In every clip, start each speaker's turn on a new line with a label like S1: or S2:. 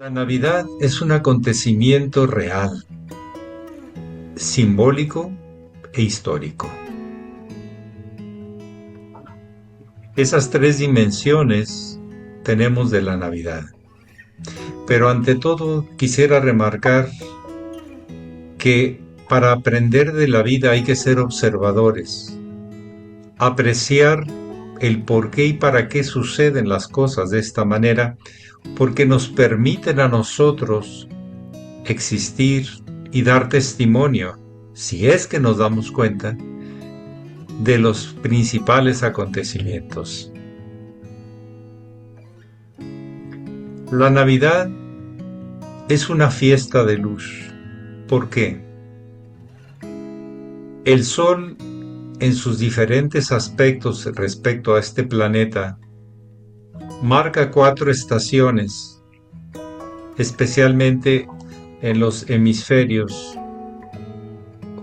S1: La Navidad es un acontecimiento real, simbólico e histórico. Esas tres dimensiones tenemos de la Navidad. Pero ante todo quisiera remarcar que para aprender de la vida hay que ser observadores, apreciar el por qué y para qué suceden las cosas de esta manera, porque nos permiten a nosotros existir y dar testimonio, si es que nos damos cuenta, de los principales acontecimientos. La Navidad es una fiesta de luz. ¿Por qué? El Sol, en sus diferentes aspectos respecto a este planeta, marca cuatro estaciones, especialmente en los hemisferios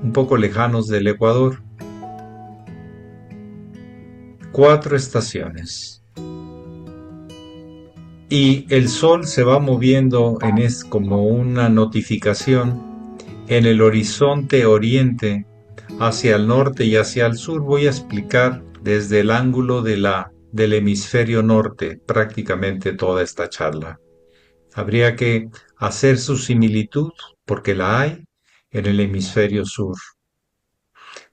S1: un poco lejanos del Ecuador. Cuatro estaciones. Y el Sol se va moviendo como una notificación en el horizonte oriente hacia el norte y hacia el sur. Voy a explicar desde el ángulo del hemisferio norte prácticamente toda esta charla. Habría que hacer su similitud, porque la hay, en el hemisferio sur.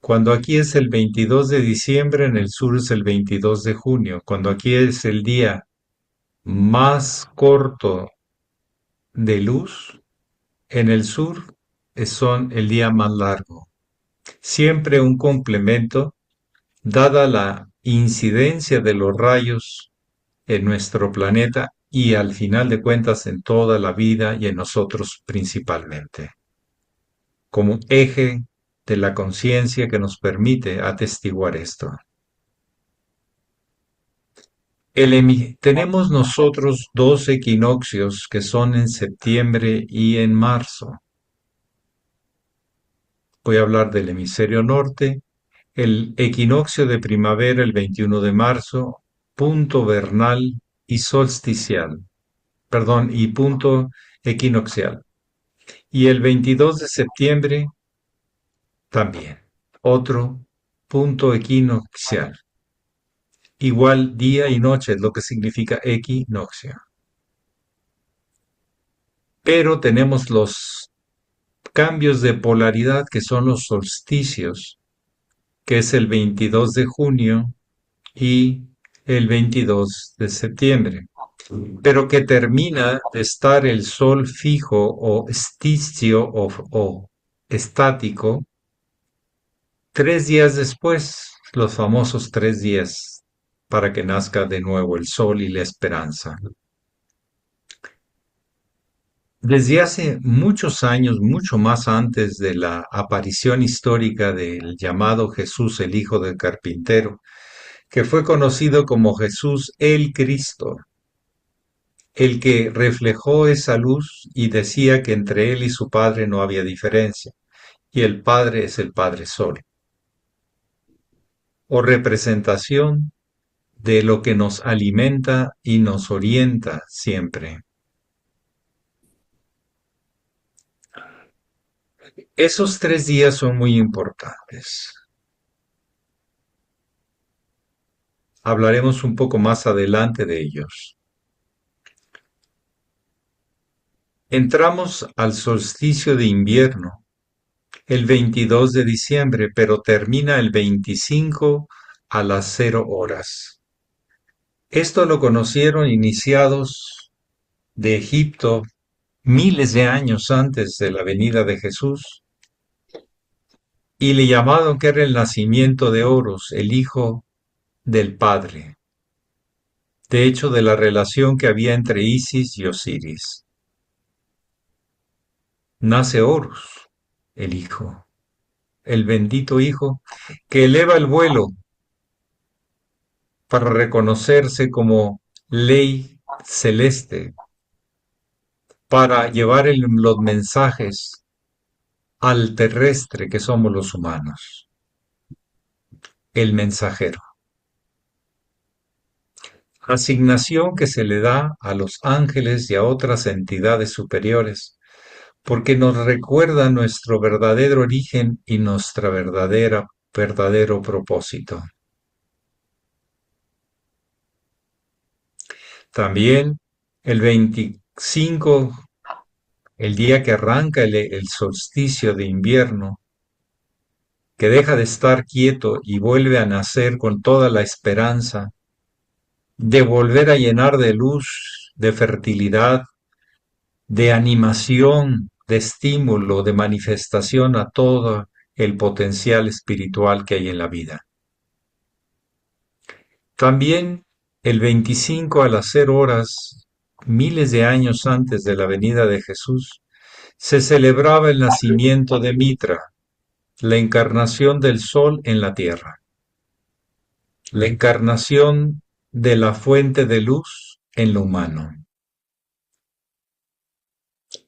S1: Cuando aquí es el 22 de diciembre, en el sur es el 22 de junio. Cuando aquí es el día más corto de luz, en el sur son el día más largo. Siempre un complemento, dada la incidencia de los rayos en nuestro planeta y al final de cuentas en toda la vida y en nosotros principalmente, como eje de la conciencia que nos permite atestiguar esto. Tenemos nosotros dos equinoccios que son en septiembre y en marzo. Voy a hablar del hemisferio norte. El equinoccio de primavera el 21 de marzo, punto vernal y solsticial, perdón, y punto equinoccial. Y el 22 de septiembre también, otro punto equinoccial. Igual día y noche es lo que significa equinoccio. Pero tenemos los cambios de polaridad que son los solsticios, que es el 22 de junio y el 22 de septiembre, pero que termina de estar el sol fijo o esticio o estático 3 días después, los famosos 3 días, para que nazca de nuevo el sol y la esperanza. Desde hace muchos años, mucho más antes de la aparición histórica del llamado Jesús el Hijo del Carpintero, que fue conocido como Jesús el Cristo, el que reflejó esa luz y decía que entre él y su Padre no había diferencia, y el Padre es el Padre Sol, o representación de lo que nos alimenta y nos orienta siempre. Esos 3 días son muy importantes. Hablaremos un poco más adelante de ellos. Entramos al solsticio de invierno el 22 de diciembre, pero termina el 25 a las 0 horas. Esto lo conocieron iniciados de Egipto miles de años antes de la venida de Jesús y le llamaron que era el nacimiento de Horus, el hijo del padre, de hecho de la relación que había entre Isis y Osiris. Nace Horus, el hijo, el bendito hijo, que eleva el vuelo para reconocerse como ley celeste, para llevar los mensajes al terrestre que somos los humanos, el mensajero. asignación que se le da a los ángeles y a otras entidades superiores, porque nos recuerda nuestro verdadero origen y nuestra verdadero propósito. También el 25, el día que arranca el solsticio de invierno, que deja de estar quieto y vuelve a nacer con toda la esperanza de volver a llenar de luz, de fertilidad, de animación, de estímulo, de manifestación a todo el potencial espiritual que hay en la vida. También el 25 a las 0 horas, miles de años antes de la venida de Jesús, se celebraba el nacimiento de Mitra, la encarnación del sol en la tierra, la encarnación de la fuente de luz en lo humano.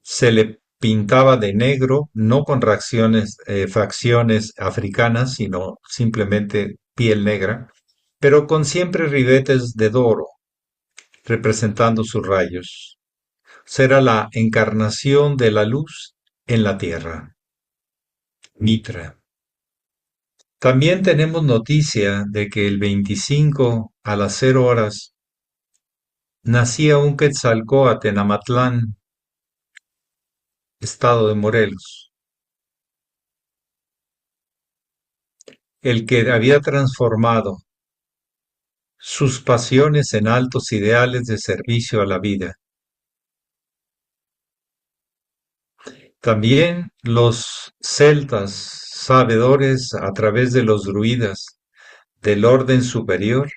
S1: Se le pintaba de negro, no con facciones africanas, sino simplemente piel negra, pero con siempre ribetes de doro, representando sus rayos. Será la encarnación de la luz en la tierra. Mitra. También tenemos noticia de que el 25 a las 0 horas nacía un Quetzalcóatl en Amatlán, estado de Morelos, el que había transformado sus pasiones en altos ideales de servicio a la vida. También los celtas, sabedores a través de los druidas del orden superior,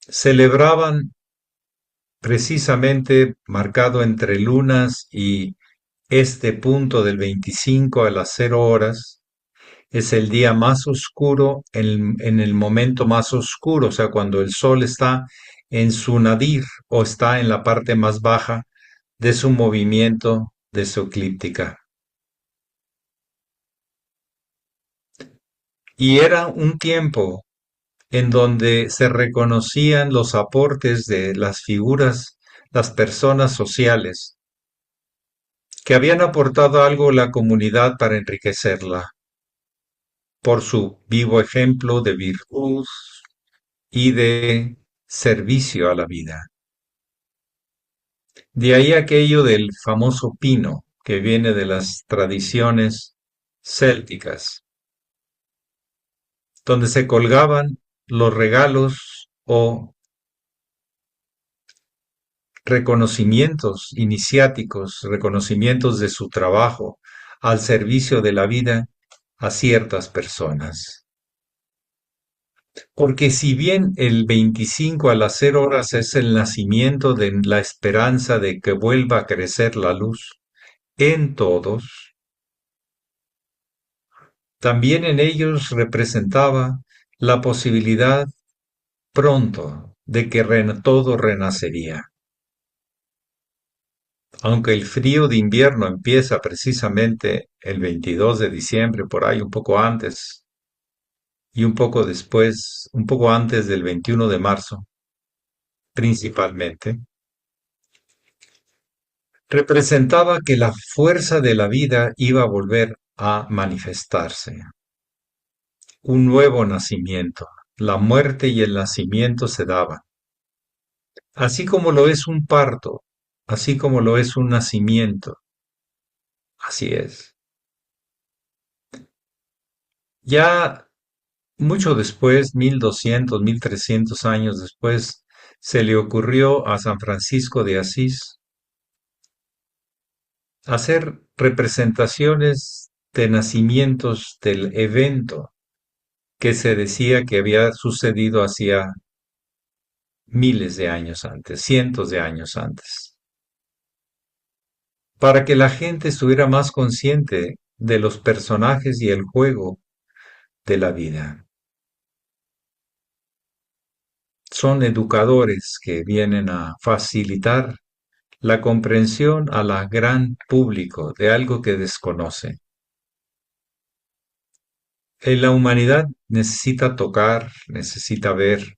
S1: celebraban precisamente marcado entre lunas y este punto del 25 a las 0 horas, es el día más oscuro en el momento más oscuro, o sea, cuando el sol está en su nadir o está en la parte más baja de su movimiento de su eclíptica. Y era un tiempo en donde se reconocían los aportes de las figuras, las personas sociales, que habían aportado algo a la comunidad para enriquecerla, por su vivo ejemplo de virtud y de servicio a la vida. De ahí aquello del famoso pino, que viene de las tradiciones célticas, donde se colgaban los regalos o reconocimientos iniciáticos, reconocimientos de su trabajo al servicio de la vida a ciertas personas. Porque si bien el 25 a las 0 horas es el nacimiento de la esperanza de que vuelva a crecer la luz en todos, también en ellos representaba la posibilidad pronto de que todo renacería. Aunque el frío de invierno empieza precisamente el 22 de diciembre, por ahí un poco antes, y un poco después, un poco antes del 21 de marzo, principalmente, representaba que la fuerza de la vida iba a volver a manifestarse. Un nuevo nacimiento. La muerte y el nacimiento se daban. Así como lo es un parto, así como lo es un nacimiento. Así es. Ya mucho después, 1200, 1300 años después, se le ocurrió a San Francisco de Asís hacer representaciones de nacimientos del evento que se decía que había sucedido hacía miles de años antes, cientos de años antes, para que la gente estuviera más consciente de los personajes y el juego de la vida. Son educadores que vienen a facilitar la comprensión a la gran público de algo que desconoce. La humanidad necesita tocar, necesita ver,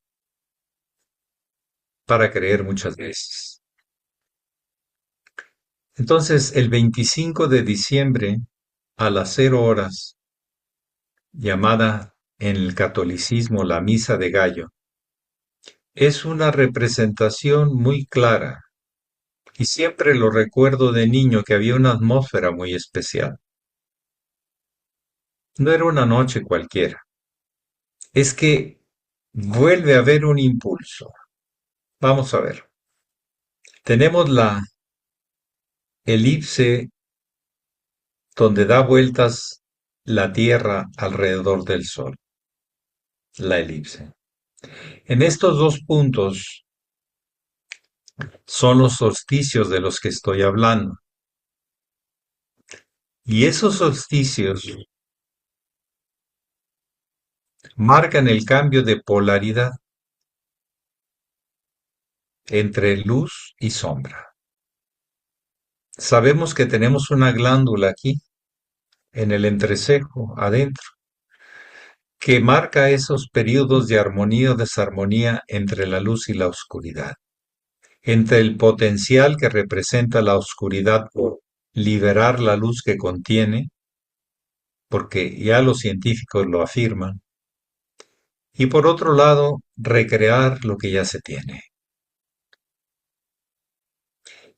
S1: para creer muchas veces. Entonces, el 25 de diciembre, a las 0 horas, llamada en el catolicismo la Misa de Gallo, es una representación muy clara, y siempre lo recuerdo de niño que había una atmósfera muy especial. No era una noche cualquiera, es que vuelve a haber un impulso. Vamos a ver. Tenemos la elipse donde da vueltas la Tierra alrededor del Sol, la elipse. En estos dos puntos son los solsticios de los que estoy hablando. Y esos solsticios marcan el cambio de polaridad entre luz y sombra. Sabemos que tenemos una glándula aquí, en el entrecejo, adentro, que marca esos periodos de armonía o desarmonía entre la luz y la oscuridad, entre el potencial que representa la oscuridad por liberar la luz que contiene, porque ya los científicos lo afirman, y por otro lado, recrear lo que ya se tiene.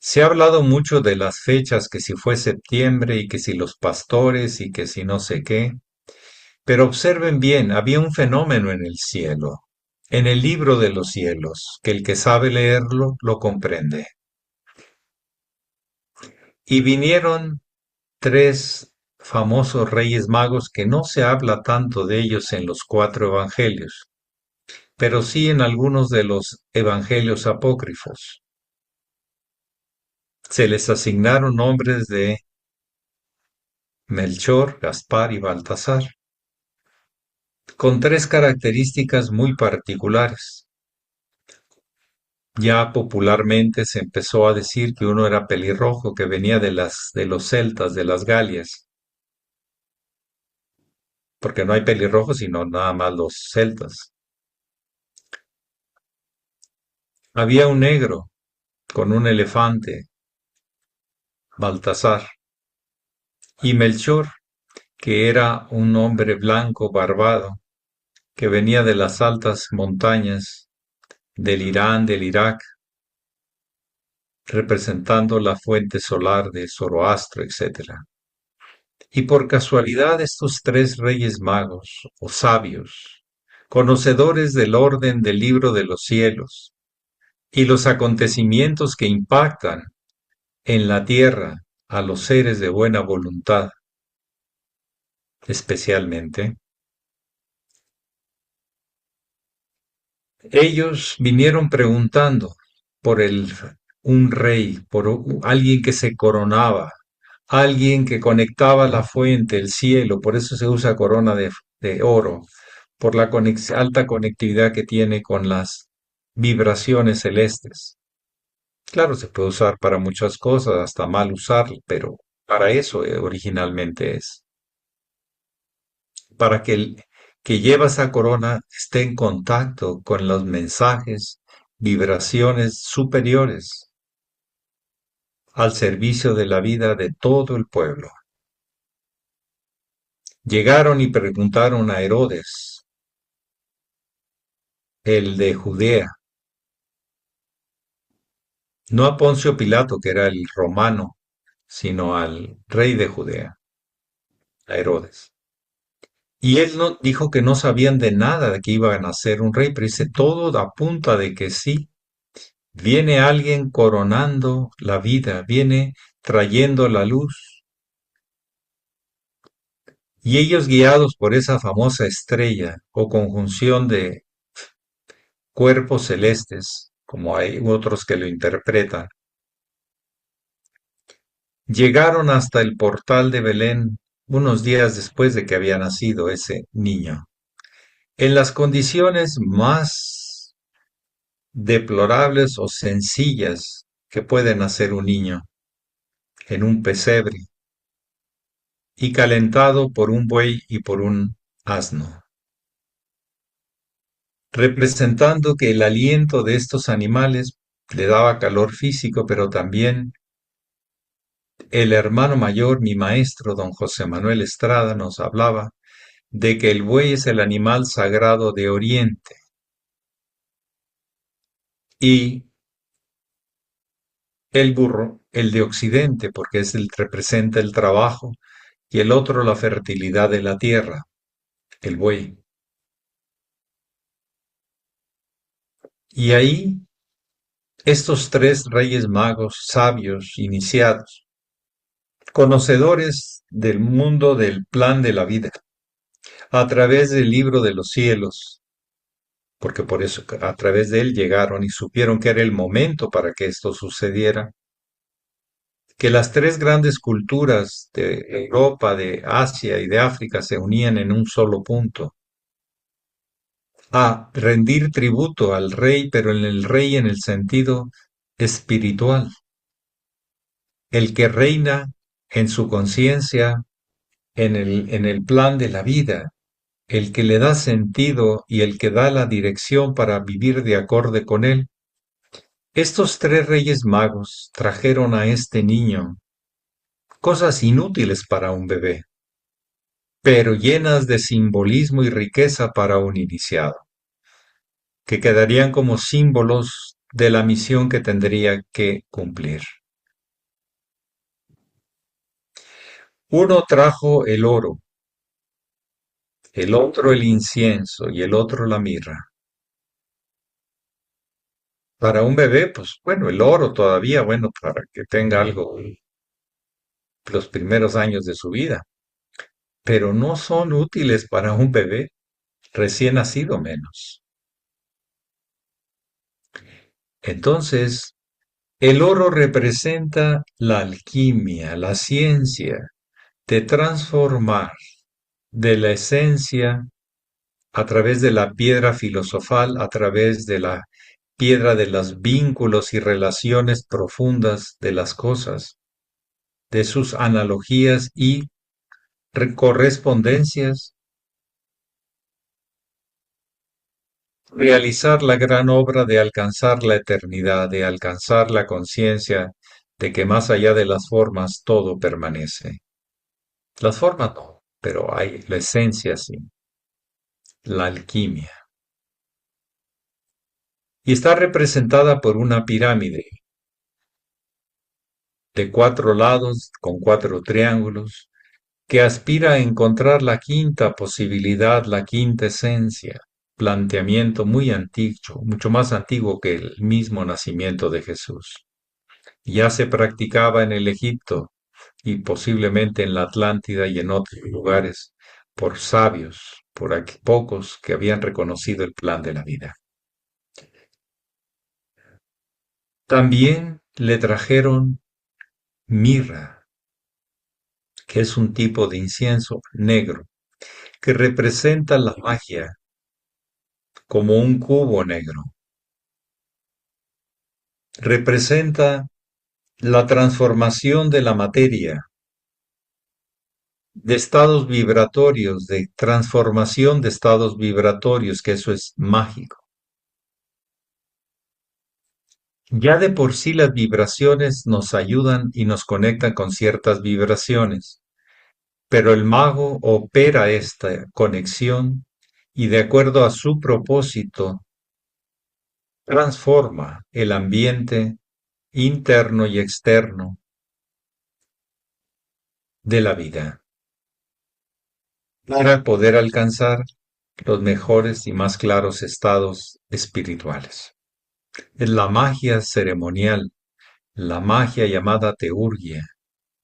S1: Se ha hablado mucho de las fechas, que si fue septiembre y que si los pastores y que si no sé qué, pero observen bien, había un fenómeno en el cielo, en el libro de los cielos, que el que sabe leerlo lo comprende. Y vinieron tres famosos reyes magos que no se habla tanto de ellos en los cuatro evangelios, pero sí en algunos de los evangelios apócrifos. Se les asignaron nombres de Melchor, Gaspar y Baltasar, con tres características muy particulares. Ya popularmente se empezó a decir que uno era pelirrojo, que venía de los celtas, de las Galias, porque no hay pelirrojos sino nada más los celtas. Había un negro con un elefante, Baltasar, y Melchor, que era un hombre blanco barbado, que venía de las altas montañas del Irán, del Irak, representando la fuente solar de Zoroastro, etc. Y por casualidad estos tres reyes magos, o sabios, conocedores del orden del libro de los cielos y los acontecimientos que impactan en la tierra a los seres de buena voluntad, especialmente, ellos vinieron preguntando por un rey, por alguien que se coronaba, alguien que conectaba la fuente, el cielo, por eso se usa corona de oro, por la alta conectividad que tiene con las vibraciones celestes. Claro, se puede usar para muchas cosas, hasta mal usarlo, pero para eso originalmente es, para que el que lleva esa corona esté en contacto con los mensajes, vibraciones superiores al servicio de la vida de todo el pueblo. Llegaron y preguntaron a Herodes, el de Judea, no a Poncio Pilato, que era el romano, sino al rey de Judea, a Herodes. Y él no, dijo que no sabían de nada de que iba a nacer un rey, pero dice, todo apunta de que sí. Viene alguien coronando la vida, viene trayendo la luz. Y ellos guiados por esa famosa estrella o conjunción de cuerpos celestes, como hay otros que lo interpretan, llegaron hasta el portal de Belén unos días después de que había nacido ese niño, en las condiciones más deplorables o sencillas que puede nacer un niño, en un pesebre, y calentado por un buey y por un asno. representando que el aliento de estos animales le daba calor físico, pero también el hermano mayor, mi maestro, don José Manuel Estrada, nos hablaba de que el buey es el animal sagrado de Oriente y el burro el de Occidente, porque representa el trabajo, y el otro la fertilidad de la tierra, el buey. Y ahí estos tres reyes magos, sabios, iniciados, conocedores del mundo del plan de la vida, a través del libro de los cielos, porque por eso a través de él llegaron y supieron que era el momento para que esto sucediera, que las tres grandes culturas de Europa, de Asia y de África se unían en un solo punto, a rendir tributo al rey, pero en el rey en el sentido espiritual, el que reina en su conciencia, en el plan de la vida, el que le da sentido y el que da la dirección para vivir de acorde con él. Estos tres reyes magos trajeron a este niño cosas inútiles para un bebé, pero llenas de simbolismo y riqueza para un iniciado, que quedarían como símbolos de la misión que tendría que cumplir. Uno trajo el oro, el otro el incienso y el otro la mirra. Para un bebé, pues bueno, el oro todavía, bueno, para que tenga algo los primeros años de su vida, pero no son útiles para un bebé recién nacido menos. Entonces, el oro representa la alquimia, la ciencia de transformar de la esencia a través de la piedra filosofal, a través de la piedra de los vínculos y relaciones profundas de las cosas, de sus analogías y correspondencias, realizar la gran obra de alcanzar la eternidad, de alcanzar la conciencia de que más allá de las formas todo permanece. Las formas no, pero hay la esencia sí, la alquimia. Y está representada por una pirámide de cuatro lados con cuatro triángulos que aspira a encontrar la quinta posibilidad, la quinta esencia, planteamiento muy antiguo, mucho más antiguo que el mismo nacimiento de Jesús. Ya se practicaba en el Egipto y posiblemente en la Atlántida y en otros lugares por sabios, por aquí pocos que habían reconocido el plan de la vida. También le trajeron mirra, que es un tipo de incienso negro, que representa la magia como un cubo negro. Representa la transformación de la materia, de estados vibratorios, de transformación de estados vibratorios, que eso es mágico. Ya de por sí las vibraciones nos ayudan y nos conectan con ciertas vibraciones, pero el mago opera esta conexión y de acuerdo a su propósito transforma el ambiente interno y externo de la vida para poder alcanzar los mejores y más claros estados espirituales. Es la magia ceremonial, la magia llamada teurgia,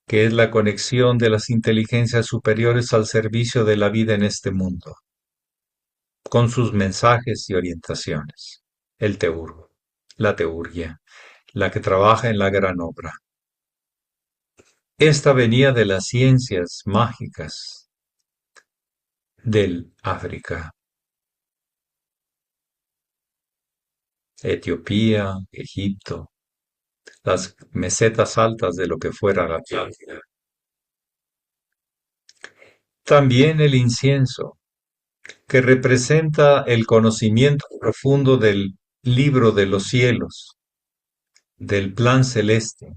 S1: que es la conexión de las inteligencias superiores al servicio de la vida en este mundo, con sus mensajes y orientaciones. El teurgo, la teurgia, la que trabaja en la gran obra. Esta venía de las ciencias mágicas del África, Etiopía, Egipto, las mesetas altas de lo que fuera la Atlántida. También el incienso, que representa el conocimiento profundo del libro de los cielos, del plan celeste,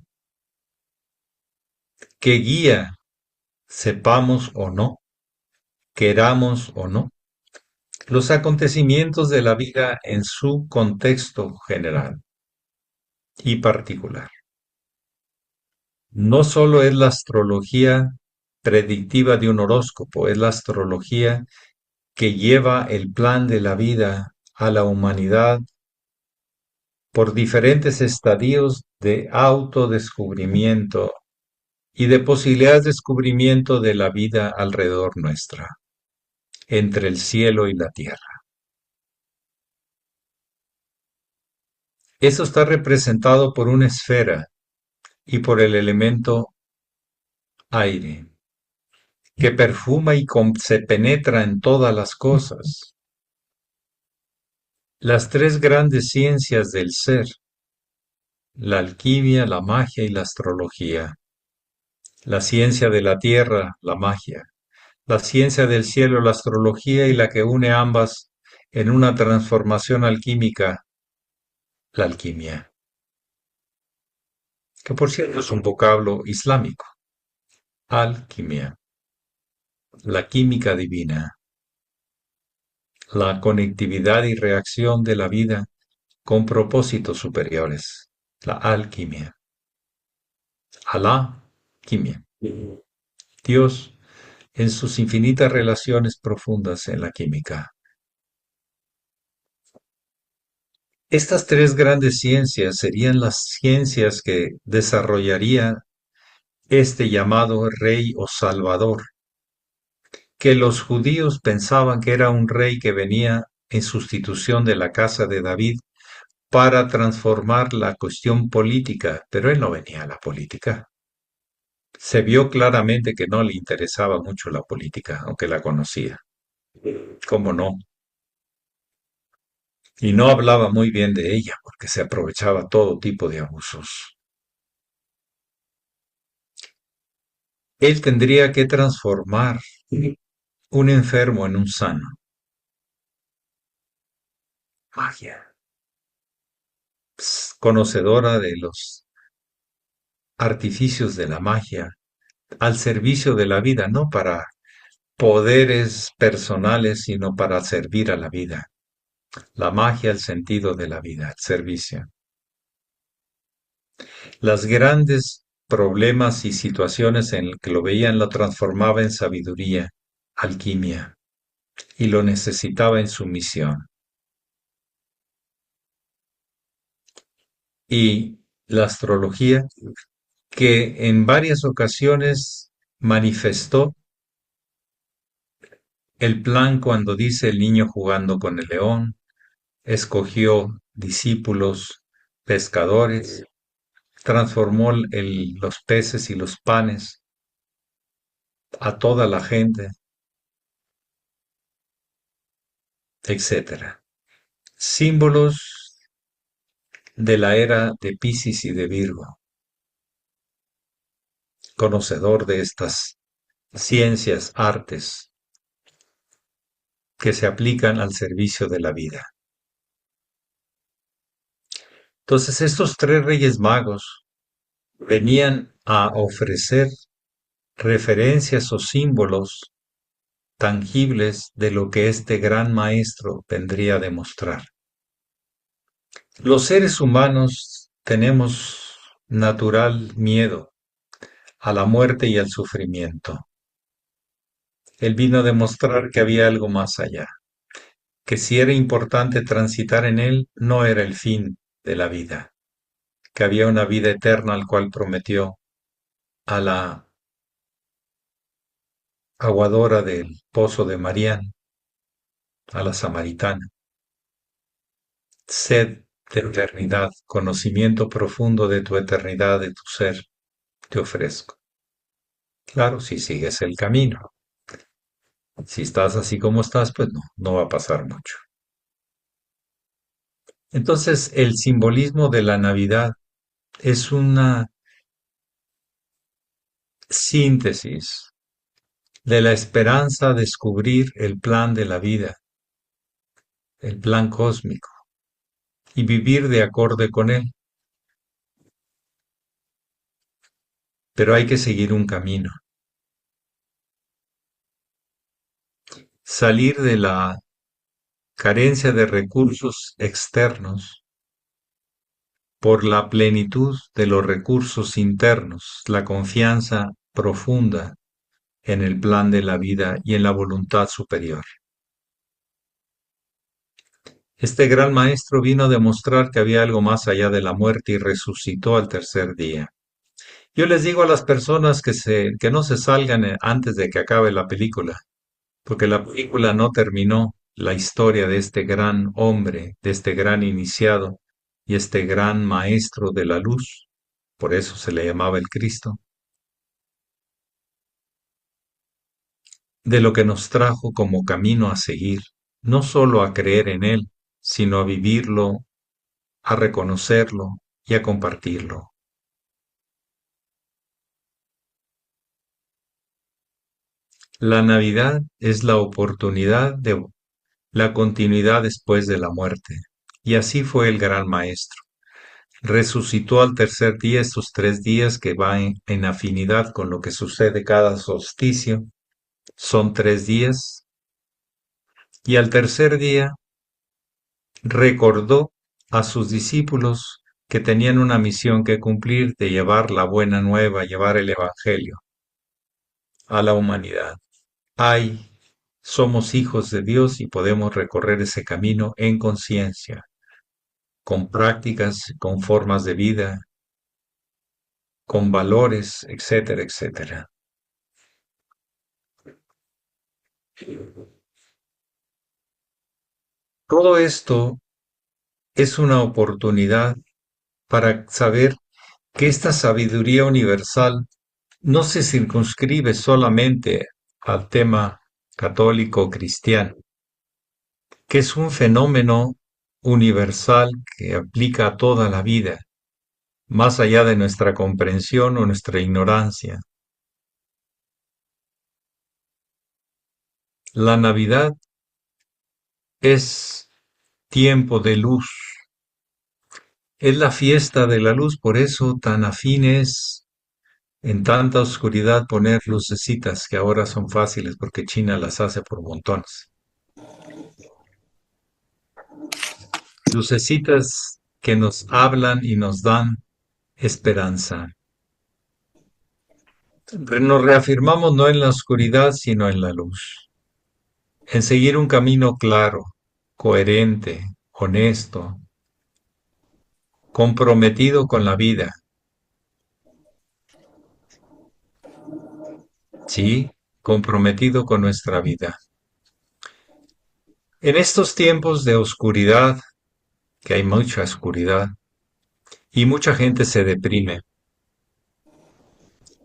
S1: que guía, sepamos o no, queramos o no, los acontecimientos de la vida en su contexto general y particular. No solo es la astrología predictiva de un horóscopo, es la astrología que lleva el plan de la vida a la humanidad por diferentes estadios de autodescubrimiento y de posibilidades de descubrimiento de la vida alrededor nuestra, entre el cielo y la tierra. Eso está representado por una esfera y por el elemento aire, que perfuma y se penetra en todas las cosas. Las tres grandes ciencias del ser, la alquimia, la magia y la astrología. La ciencia de la tierra, la magia. La ciencia del cielo, la astrología, y la que une ambas en una transformación alquímica, la alquimia, que por cierto es un vocablo islámico. Alquimia, la química divina, la conectividad y reacción de la vida con propósitos superiores, la alquimia. Alá, quimia. Dios en sus infinitas relaciones profundas en la química. Estas tres grandes ciencias serían las ciencias que desarrollaría este llamado rey o salvador, que los judíos pensaban que era un rey que venía en sustitución de la casa de David para transformar la cuestión política, pero él no venía a la política. Se vio claramente que no le interesaba mucho la política, aunque la conocía. ¿Cómo no? Y no hablaba muy bien de ella, porque se aprovechaba todo tipo de abusos. Él tendría que transformar un enfermo en un sano. Magia. Conocedora de los artificios de la magia, al servicio de la vida, no para poderes personales, sino para servir a la vida. La magia, el sentido de la vida, el servicio. Las grandes problemas y situaciones en que lo veían lo transformaba en sabiduría, alquimia, y lo necesitaba en su misión. Y la astrología, que en varias ocasiones manifestó el plan cuando dice el niño jugando con el león, escogió discípulos, pescadores, transformó los peces y los panes a toda la gente, etcétera. Símbolos de la era de Piscis y de Virgo, conocedor de estas ciencias, artes que se aplican al servicio de la vida. Entonces estos tres reyes magos venían a ofrecer referencias o símbolos tangibles de lo que este gran maestro vendría a demostrar. Los seres humanos tenemos natural miedo a la muerte y al sufrimiento. Él vino a demostrar que había algo más allá, que si era importante transitar en él, no era el fin de la vida, que había una vida eterna al cual prometió a la aguadora del pozo de Marián, a la samaritana. Sed de eternidad, conocimiento profundo de tu eternidad, de tu ser, te ofrezco. Claro, si sigues el camino. Si estás así como estás, pues no va a pasar mucho. Entonces, el simbolismo de la Navidad es una síntesis de la esperanza de descubrir el plan de la vida el plan cósmico, y vivir de acorde con él. Pero hay que seguir un camino. Salir de la carencia de recursos externos por la plenitud de los recursos internos, la confianza profunda en el plan de la vida y en la voluntad superior. Este gran maestro vino a demostrar que había algo más allá de la muerte y resucitó al tercer día. Yo les digo a las personas que no se salgan antes de que acabe la película, porque la película no terminó la historia de este gran hombre, de este gran iniciado y este gran maestro de la luz. Por eso se le llamaba el Cristo, de lo que nos trajo como camino a seguir, no solo a creer en él, sino a vivirlo, a reconocerlo y a compartirlo. La Navidad es la oportunidad de la continuidad después de la muerte. Y así fue el gran maestro. Resucitó al tercer día, estos 3 días que van en afinidad con lo que sucede cada solsticio. Son 3 días. Y al tercer día recordó a sus discípulos que tenían una misión que cumplir de llevar la buena nueva, llevar el Evangelio a la humanidad. Ay, somos hijos de Dios y podemos recorrer ese camino en conciencia, con prácticas, con formas de vida, con valores, etcétera, etcétera. Todo esto es una oportunidad para saber que esta sabiduría universal no se circunscribe solamente al tema católico cristiano, que es un fenómeno universal que aplica a toda la vida, más allá de nuestra comprensión o nuestra ignorancia. La Navidad es tiempo de luz, es la fiesta de la luz, por eso tan afín es en tanta oscuridad poner lucecitas que ahora son fáciles porque China las hace por montones. Lucecitas que nos hablan y nos dan esperanza. Nos reafirmamos no en la oscuridad, sino en la luz. En seguir un camino claro, coherente, honesto, comprometido con la vida. Sí, comprometido con nuestra vida. En estos tiempos de oscuridad, que hay mucha oscuridad, y mucha gente se deprime,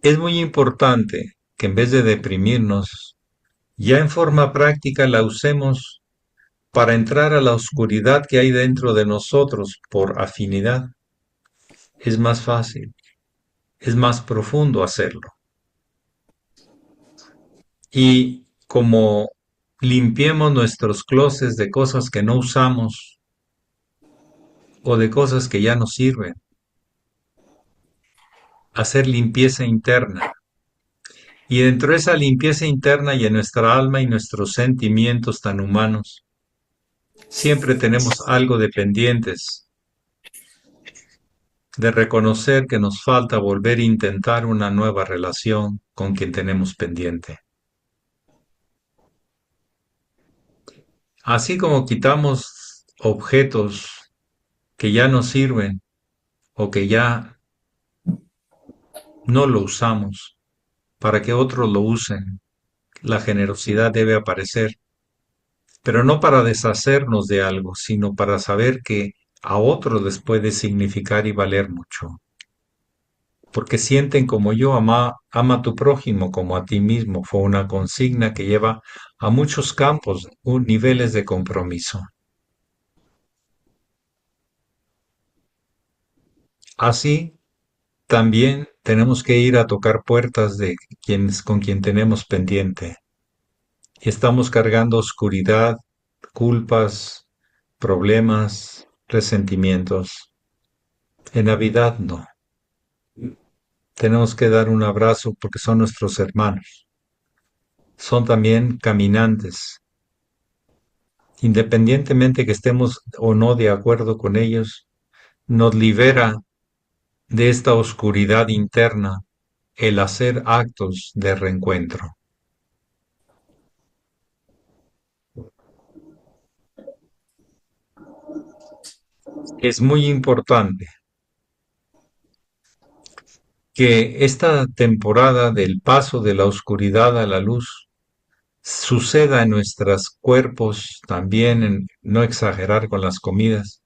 S1: es muy importante que en vez de deprimirnos, ya en forma práctica la usemos para entrar a la oscuridad que hay dentro de nosotros por afinidad. Es más fácil, es más profundo hacerlo. Y como limpiemos nuestros closets de cosas que no usamos o de cosas que ya no sirven, hacer limpieza interna. Y dentro de esa limpieza interna y en nuestra alma y nuestros sentimientos tan humanos, siempre tenemos algo de pendientes, de reconocer que nos falta volver a intentar una nueva relación con quien tenemos pendiente. Así como quitamos objetos que ya no sirven o que ya no lo usamos para que otros lo usen, la generosidad debe aparecer, pero no para deshacernos de algo, sino para saber que a otros les puede significar y valer mucho. Porque sienten como yo, ama a tu prójimo como a ti mismo, fue una consigna que lleva a muchos campos, niveles de compromiso. Así, también tenemos que ir a tocar puertas de quienes con quien tenemos pendiente. Y estamos cargando oscuridad, culpas, problemas, resentimientos. En Navidad no. Tenemos que dar un abrazo porque son nuestros hermanos. Son también caminantes. Independientemente que estemos o no de acuerdo con ellos, nos libera de esta oscuridad interna el hacer actos de reencuentro. Es muy importante que esta temporada del paso de la oscuridad a la luz suceda en nuestros cuerpos también, en no exagerar con las comidas.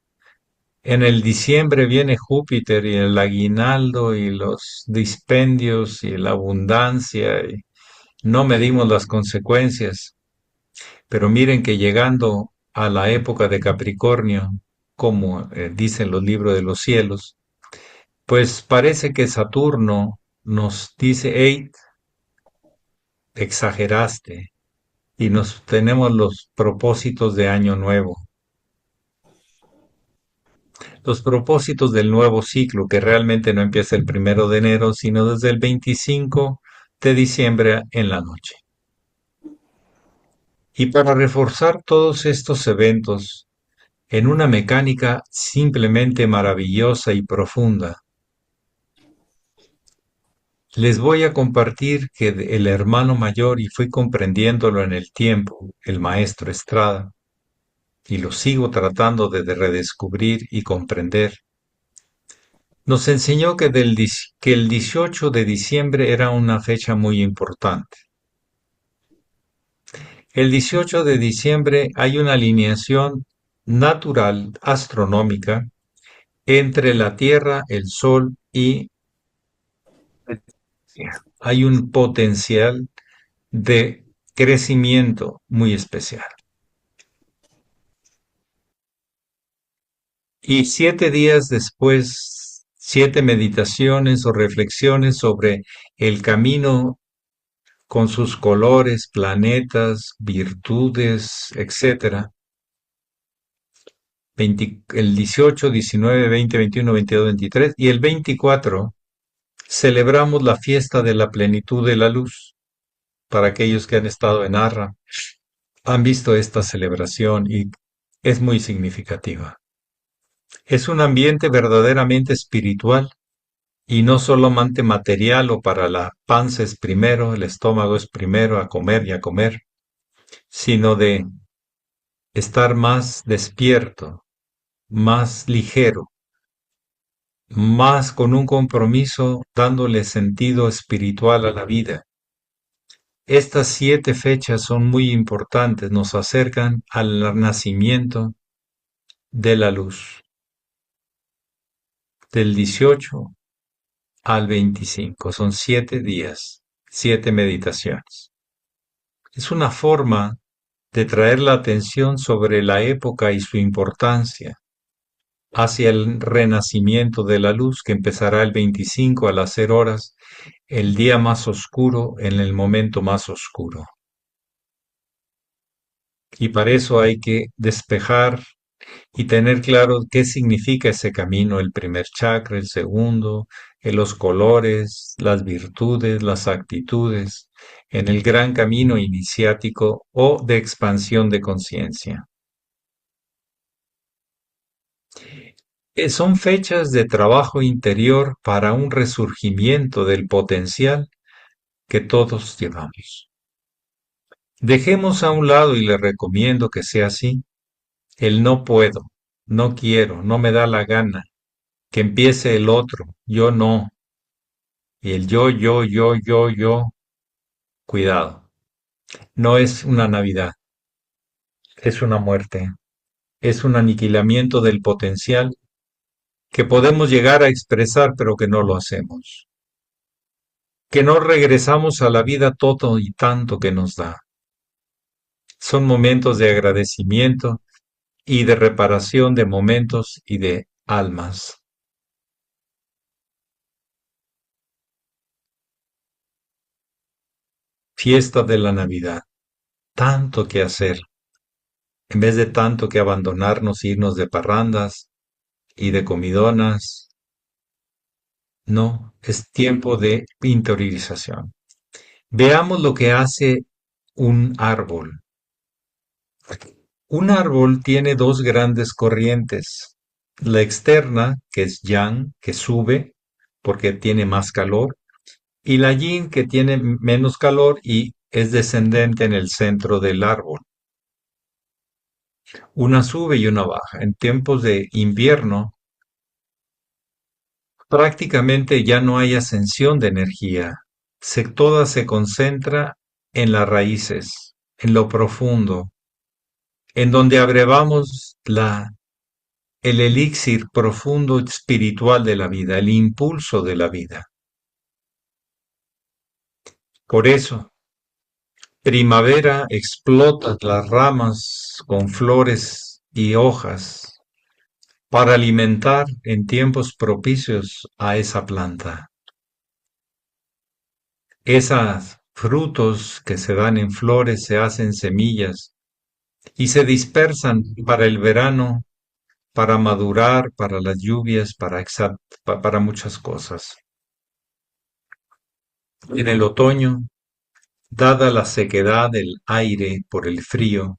S1: En el diciembre viene Júpiter y el aguinaldo y los dispendios y la abundancia y no medimos las consecuencias. Pero miren que llegando a la época de Capricornio, como dicen los libros de los cielos, pues parece que Saturno nos dice, hey, exageraste, y nos tenemos los propósitos de año nuevo, los propósitos del nuevo ciclo, que realmente no empieza el 1 de enero, sino desde el 25 de diciembre en la noche. Y para reforzar todos estos eventos en una mecánica simplemente maravillosa y profunda, les voy a compartir que el hermano mayor, y fui comprendiéndolo en el tiempo, el maestro Estrada, y lo sigo tratando de redescubrir y comprender, nos enseñó que el 18 de diciembre era una fecha muy importante. El 18 de diciembre hay una alineación natural astronómica entre la Tierra, el Sol y hay un potencial de crecimiento muy especial. Y 7 días después, 7 meditaciones o reflexiones sobre el camino con sus colores, planetas, virtudes, etcétera. El 18, 19, 20, 21, 22, 23 y el 24 celebramos la fiesta de la plenitud de la luz. Para aquellos que han estado en Arra, han visto esta celebración y es muy significativa. Es un ambiente verdaderamente espiritual y no solamente material o para la panza es primero, el estómago es primero a comer y a comer, sino de estar más despierto, más ligero, más con un compromiso dándole sentido espiritual a la vida. Estas 7 fechas son muy importantes, nos acercan al nacimiento de la luz, del 18 al 25, son 7 días, 7 meditaciones. Es una forma de traer la atención sobre la época y su importancia hacia el renacimiento de la luz que empezará el 25 a las 0 horas, el día más oscuro en el momento más oscuro. Y para eso hay que despejar y tener claro qué significa ese camino, el primer chakra, el segundo, los colores, las virtudes, las actitudes, en el gran camino iniciático o de expansión de conciencia. Son fechas de trabajo interior para un resurgimiento del potencial que todos llevamos. Dejemos a un lado, y le recomiendo que sea así, el no puedo, no quiero, no me da la gana, que empiece el otro, yo no, y el yo, cuidado, no es una Navidad, es una muerte, es un aniquilamiento del potencial que podemos llegar a expresar pero que no lo hacemos, que no regresamos a la vida todo y tanto que nos da. Son momentos de agradecimiento y de reparación de momentos y de almas. Fiesta de la Navidad, tanto que hacer, En vez de tanto que abandonarnos, irnos de parrandas y de comidonas, no, es tiempo de interiorización. Veamos lo que hace un árbol. Un árbol tiene dos grandes corrientes. La externa, que es yang, que sube porque tiene más calor, y la yin, que tiene menos calor y es descendente en el centro del árbol. Una sube y una baja. En tiempos de invierno, prácticamente ya no hay ascensión de energía. Toda se concentra en las raíces, en lo profundo, en donde abrevamos el elixir profundo espiritual de la vida, el impulso de la vida. Por eso, primavera explota las ramas con flores y hojas para alimentar en tiempos propicios a esa planta. Esos frutos que se dan en flores se hacen semillas y se dispersan para el verano, para madurar, para las lluvias, para muchas cosas. En el otoño, dada la sequedad del aire por el frío,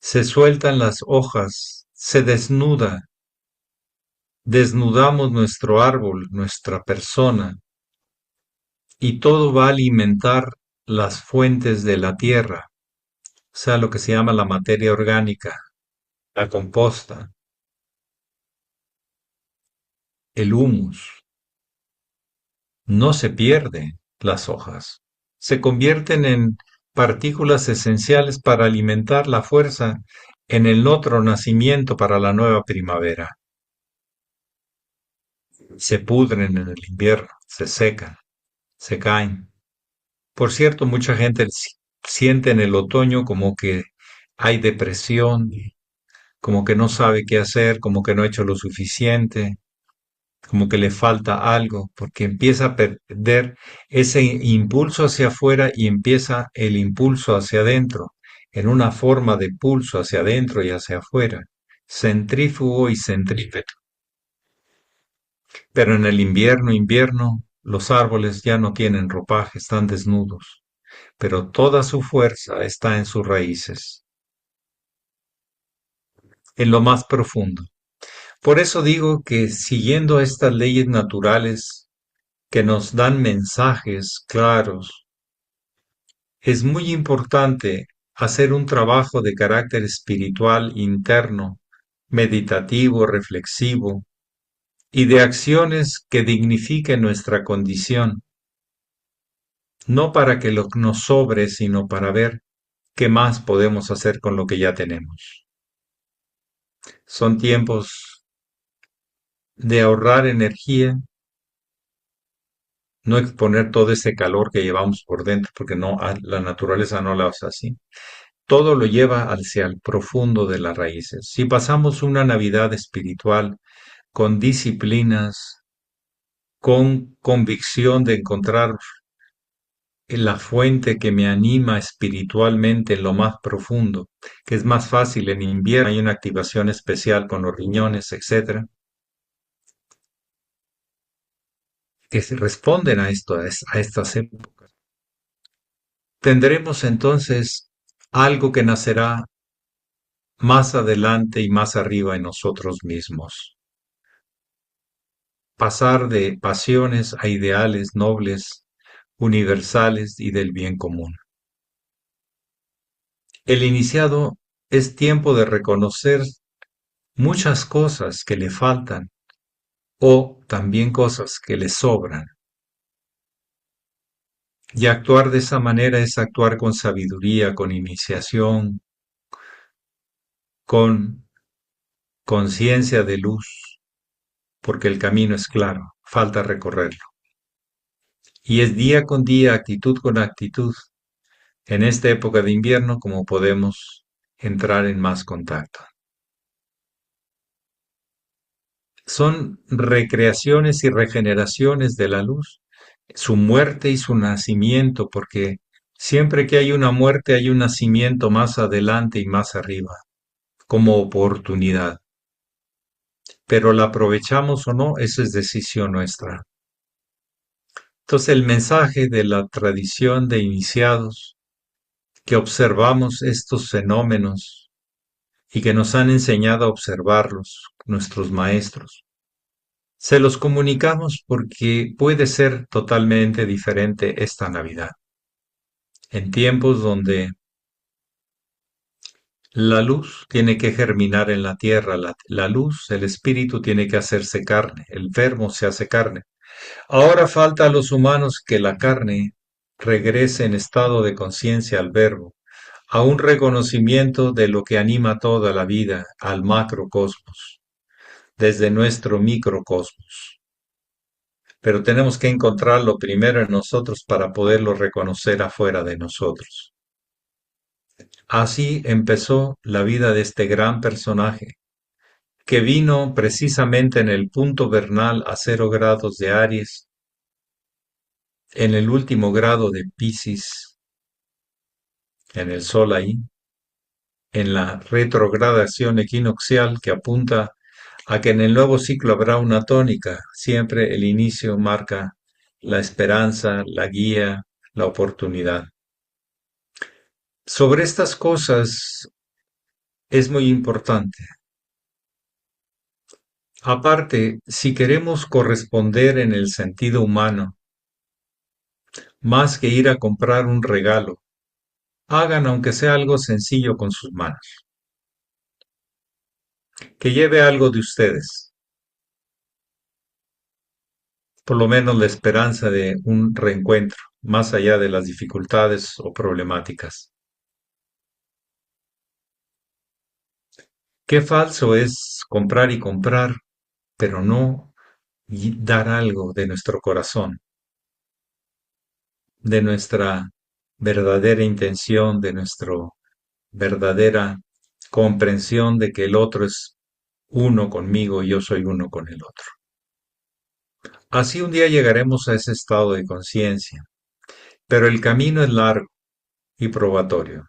S1: se sueltan las hojas, se desnudamos nuestro árbol, nuestra persona, y todo va a alimentar las fuentes de la tierra, o sea, lo que se llama la materia orgánica, la composta, el humus. No se pierde las hojas. Se convierten en partículas esenciales para alimentar la fuerza en el otro nacimiento para la nueva primavera. Se pudren en el invierno, se secan, se caen. Por cierto, mucha gente siente en el otoño como que hay depresión, como que no sabe qué hacer, como que no ha hecho lo suficiente, como que le falta algo, porque empieza a perder ese impulso hacia afuera y empieza el impulso hacia adentro, en una forma de pulso hacia adentro y hacia afuera, centrífugo y centrípeto. Pero en el invierno, los árboles ya no tienen ropaje, están desnudos, pero toda su fuerza está en sus raíces, en lo más profundo. Por eso digo que siguiendo estas leyes naturales que nos dan mensajes claros, es muy importante hacer un trabajo de carácter espiritual interno, meditativo, reflexivo, y de acciones que dignifiquen nuestra condición, no para que lo nos sobre, sino para ver qué más podemos hacer con lo que ya tenemos. Son tiempos de ahorrar energía, no exponer todo ese calor que llevamos por dentro, porque no, la naturaleza no la hace así. Todo lo lleva hacia el profundo de las raíces. Si pasamos una Navidad espiritual con disciplinas, con convicción de encontrar la fuente que me anima espiritualmente en lo más profundo, que es más fácil en invierno, hay una activación especial con los riñones, etcétera, que responden a esto, a estas épocas. Tendremos entonces algo que nacerá más adelante y más arriba en nosotros mismos. Pasar de pasiones a ideales nobles, universales y del bien común. El iniciado es tiempo de reconocer muchas cosas que le faltan o también cosas que le sobran. Y actuar de esa manera es actuar con sabiduría, con iniciación, con conciencia de luz, porque el camino es claro, falta recorrerlo. Y es día con día, actitud con actitud, en esta época de invierno, como podemos entrar en más contacto. Son recreaciones y regeneraciones de la luz, su muerte y su nacimiento, porque Siempre que hay una muerte hay un nacimiento más adelante y más arriba, como oportunidad. Pero la aprovechamos o no, eso es decisión nuestra. Entonces el mensaje de la tradición de iniciados, que observamos estos fenómenos y que nos han enseñado a observarlos, nuestros maestros, se los comunicamos porque puede ser totalmente diferente esta Navidad. En tiempos donde la luz tiene que germinar en la tierra, la luz, el espíritu tiene que hacerse carne, el verbo se hace carne. Ahora falta a los humanos que la carne regrese en estado de conciencia al verbo, a un reconocimiento de lo que anima toda la vida, al macrocosmos, desde nuestro microcosmos. Pero tenemos que encontrarlo primero en nosotros para poderlo reconocer afuera de nosotros. Así empezó la vida de este gran personaje, que vino precisamente en el punto vernal a 0 grados de Aries, en el último grado de Piscis, en el Sol ahí, en la retrogradación equinoccial que apunta a que en el nuevo ciclo habrá una tónica. Siempre el inicio marca la esperanza, la guía, la oportunidad. Sobre estas cosas es muy importante. Aparte, si queremos corresponder en el sentido humano, más que ir a comprar un regalo, hagan aunque sea algo sencillo con sus manos, que lleve algo de ustedes, por lo menos la esperanza de un reencuentro, más allá de las dificultades o problemáticas. Qué falso es comprar y comprar, pero no dar algo de nuestro corazón, de nuestra verdadera intención, de nuestra verdadera comprensión de que el otro es uno conmigo y yo soy uno con el otro. Así un día llegaremos a ese estado de conciencia, pero el camino es largo y probatorio.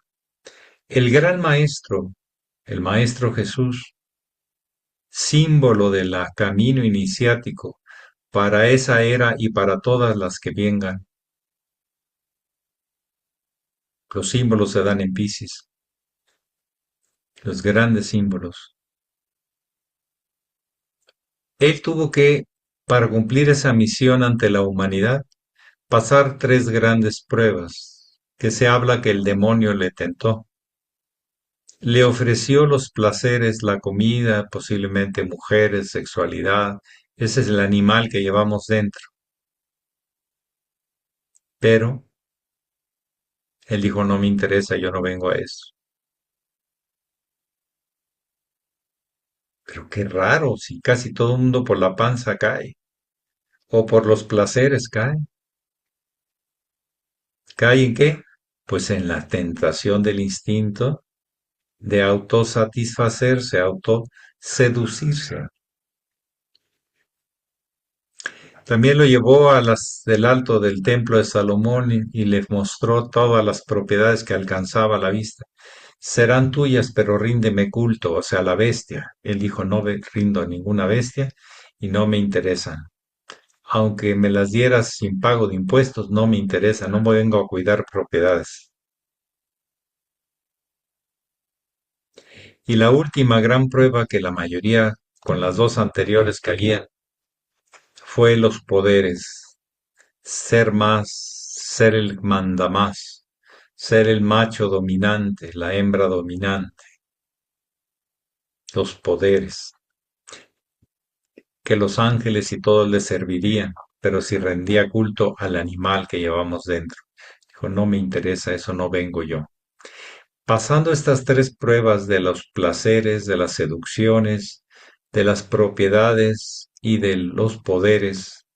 S1: El gran maestro, el maestro Jesús, símbolo del camino iniciático para esa era y para todas las que vengan. Los símbolos se dan en Piscis, los grandes símbolos. Él tuvo que, para cumplir esa misión ante la humanidad, pasar 3 grandes pruebas, que se habla que el demonio le tentó. Le ofreció los placeres, la comida, posiblemente mujeres, sexualidad. Ese es el animal que llevamos dentro. Pero él dijo, no me interesa, yo no vengo a eso. Pero qué raro, si casi todo el mundo por la panza cae, o por los placeres cae. ¿Cae en qué? Pues en la tentación del instinto de autosatisfacerse, autoseducirse. También lo llevó a las del alto del templo de Salomón y le mostró todas las propiedades que alcanzaba a la vista. Serán tuyas, pero ríndeme culto, o sea, la bestia. Él dijo, no rindo a ninguna bestia y no me interesan. Aunque me las dieras sin pago de impuestos, no me interesa, no me vengo a cuidar propiedades. Y la última gran prueba que la mayoría, con las dos anteriores caían, fue los poderes. Ser más, ser el mandamás, ser el macho dominante, la hembra dominante, los poderes, que los ángeles y todos le servirían, pero si rendía culto al animal que llevamos dentro. Dijo, no me interesa, eso no vengo yo. Pasando estas 3 pruebas de los placeres, de las seducciones, de las propiedades y de los poderes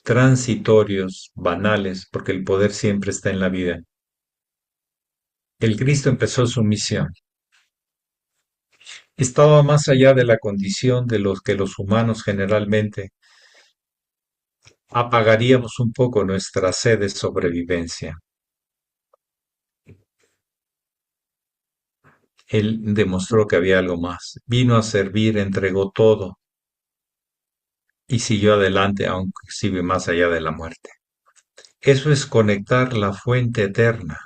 S1: transitorios, banales, porque el poder siempre está en la vida, el Cristo empezó su misión. Estaba más allá de la condición de los que los humanos generalmente apagaríamos un poco nuestra sed de sobrevivencia. Él demostró que había algo más. Vino a servir, entregó todo y siguió adelante, aunque sigue más allá de la muerte. Eso es conectar la fuente eterna,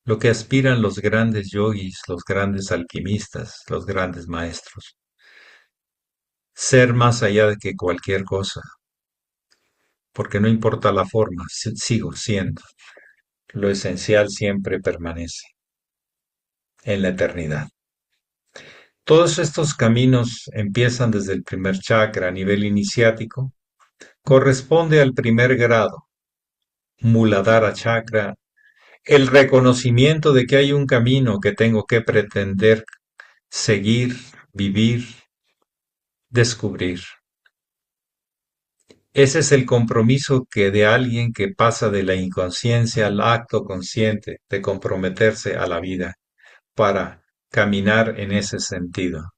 S1: lo que aspiran los grandes yogis, los grandes alquimistas, los grandes maestros. Ser más allá de que cualquier cosa, porque no importa la forma, sigo siendo. Lo esencial siempre permanece en la eternidad. Todos estos caminos empiezan desde el primer chakra a nivel iniciático, corresponde al primer grado, Muladhara Chakra, el reconocimiento de que hay un camino que tengo que pretender seguir, vivir, descubrir. Ese es el compromiso que de alguien que pasa de la inconsciencia al acto consciente de comprometerse a la vida para caminar en ese sentido.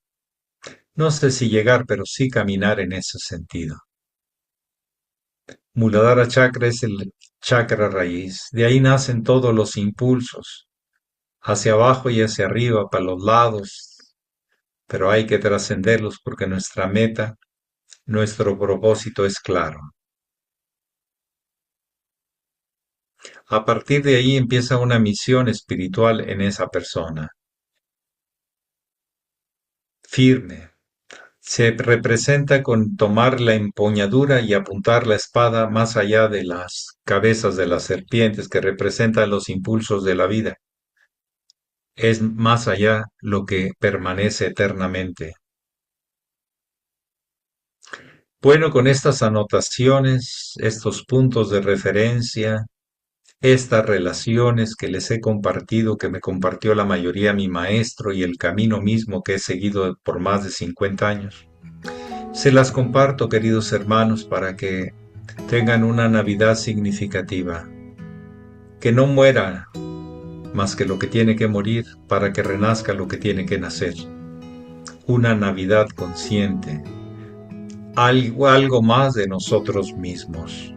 S1: No sé si llegar, pero sí caminar en ese sentido. Muladhara Chakra es el chakra raíz. De ahí nacen todos los impulsos, hacia abajo y hacia arriba, para los lados, pero hay que trascenderlos porque nuestra meta, nuestro propósito es claro. A partir de ahí empieza una misión espiritual en esa persona. Firme. Se representa con tomar la empuñadura y apuntar la espada más allá de las cabezas de las serpientes que representan los impulsos de la vida. Es más allá lo que permanece eternamente. Bueno, con estas anotaciones, estos puntos de referencia, estas relaciones que les he compartido, que me compartió la mayoría mi maestro y el camino mismo que he seguido por más de 50 años, se las comparto, queridos hermanos, para que tengan una Navidad significativa, que no muera más que lo que tiene que morir para que renazca lo que tiene que nacer. Una Navidad consciente, algo más de nosotros mismos.